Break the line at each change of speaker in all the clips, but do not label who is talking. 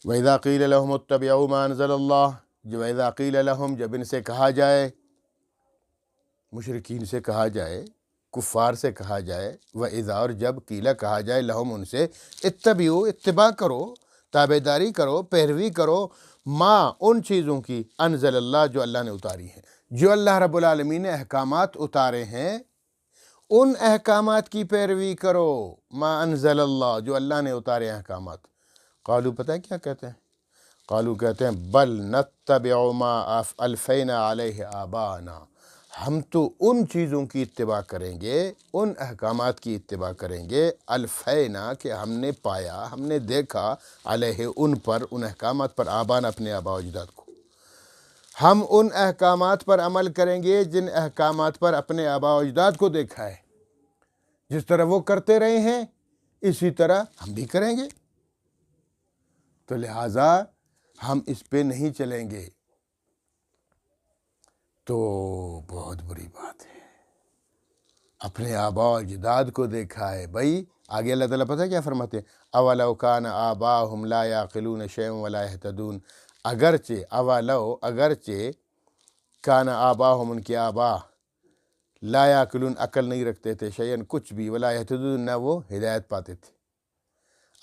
وَإِذَا قِيلَ لَهُمُ اتَّبِعُوا مَا أَنزَلَ اللَّهُ، وَإِذَا قِيلَ لَهُم، جب ان سے کہا جائے، مشرکین سے کہا جائے، کفار سے کہا جائے، وَإِذَا، اور جب قیل کہا جائے، لہم ان سے، اتبعوا، اتباع کرو، تابعداری کرو، پیروی کرو، ما، ان چیزوں کی، انزل اللہ، جو اللہ نے اتاری ہیں، جو اللہ رب العالمین نے احکامات اتارے ہیں، ان احکامات کی پیروی کرو، ما انزل اللہ، جو اللہ نے اتارے احکامات۔ قالو، پتہ ہے کیا کہتے ہیں؟ قالو کہتے ہیں بل نتبع ما الفینا علیہ آباءنا، ہم تو ان چیزوں کی اتباع کریں گے، ان احکامات کی اتباع کریں گے، الفینا، کہ ہم نے پایا، ہم نے دیکھا، علیہ، ان پر، ان احکامات پر، آباءنا، اپنے آباء و اجداد کو، ہم ان احکامات پر عمل کریں گے جن احکامات پر اپنے آباء و اجداد کو دیکھا ہے، جس طرح وہ کرتے رہے ہیں اسی طرح ہم بھی کریں گے، تو لہٰذا ہم اس پہ نہیں چلیں گے۔ تو بہت بری بات ہے، اپنے آباء و اجداد کو دیکھا ہے بھائی۔ آگے اللہ تعالیٰ پتہ کیا فرماتے ہیں؟ اولو کان آباؤہم لا یعقلون شیئا ولا یہتدون، اگرچہ کان آباؤہم، ان کے آبا، لا یعقلون، عقل نہیں رکھتے تھے، شیئا، کچھ بھی، ولا یہتدون، نہ وہ ہدایت پاتے تھے،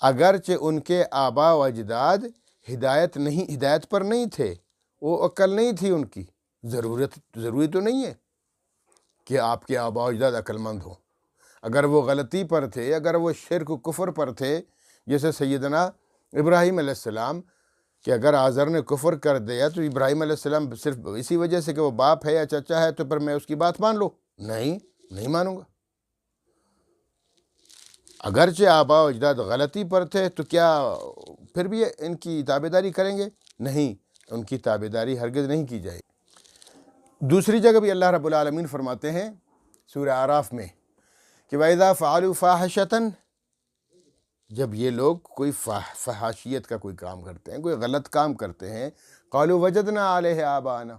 اگرچہ ان کے آباء و اجداد ہدایت پر نہیں تھے، وہ عقل نہیں تھی ان کی، ضروری تو نہیں ہے کہ آپ کے آباء و اجداد عقل مند ہوں۔ اگر وہ غلطی پر تھے، اگر وہ شرک و کفر پر تھے، جیسے سیدنا ابراہیم علیہ السلام، کہ اگر آزر نے کفر کر دیا تو ابراہیم علیہ السلام صرف اسی وجہ سے کہ وہ باپ ہے یا چچا ہے تو پھر میں اس کی بات مان لوں؟ نہیں مانوں گا۔ اگرچہ آباء و اجداد غلطی پر تھے تو کیا پھر بھی ان کی تابعداری کریں گے؟ نہیں، ان کی تابعداری ہرگز نہیں کی جائے۔ دوسری جگہ بھی اللہ رب العالمین فرماتے ہیں سورہ اعراف میں کہ وَإِذَا فَعَلُوا فَاحِشَةً، جب یہ لوگ کوئی فحاشیت کا کوئی کام کرتے ہیں، کوئی غلط کام کرتے ہیں، قَالُوا وَجَدْنَا عَلَيْهِ آبَاءَنَا،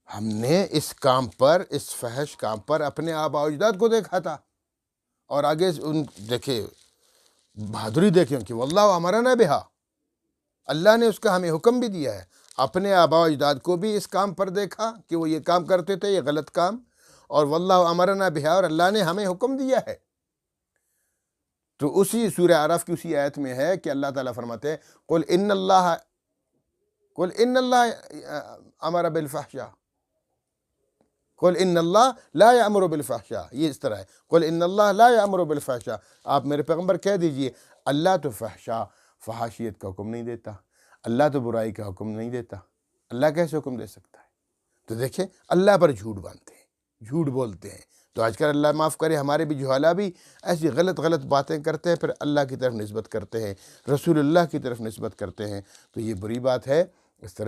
ہم نے اس کام پر، اس فحش کام پر اپنے آباء و اجداد کو دیکھا تھا۔ اور آگے ان دیکھے بہادری دیکھیں کہ واللہ امرنا بہا، اللہ نے اس کا ہمیں حکم بھی دیا ہے، اپنے آباء و اجداد کو بھی اس کام پر دیکھا کہ وہ یہ کام کرتے تھے، یہ غلط کام، اور واللہ امرنا بہا، اور اللہ نے ہمیں حکم دیا ہے۔ تو اسی سورہ اعراف کی اسی آیت میں ہے کہ اللہ تعالیٰ فرماتے ہیں قل ان اللہ امر بالفحشاء، قل ان اللہ لا یأمر بالفحشاء، یہ اس طرح ہے، قل ان اللہ لا یأمر بالفحشاء، آپ میرے پیغمبر کہہ دیجئے اللہ تو فحاشیت کا حکم نہیں دیتا، اللہ تو برائی کا حکم نہیں دیتا، اللہ کیسے حکم دے سکتا ہے؟ تو دیکھیں اللہ پر جھوٹ باندھتے ہیں، جھوٹ بولتے ہیں۔ تو آج کل اللہ معاف کرے، ہمارے بھی جہالا بھی ایسی غلط باتیں کرتے ہیں، پھر اللہ کی طرف نسبت کرتے ہیں، رسول اللہ کی طرف نسبت کرتے ہیں، تو یہ بری بات ہے۔ اس طرح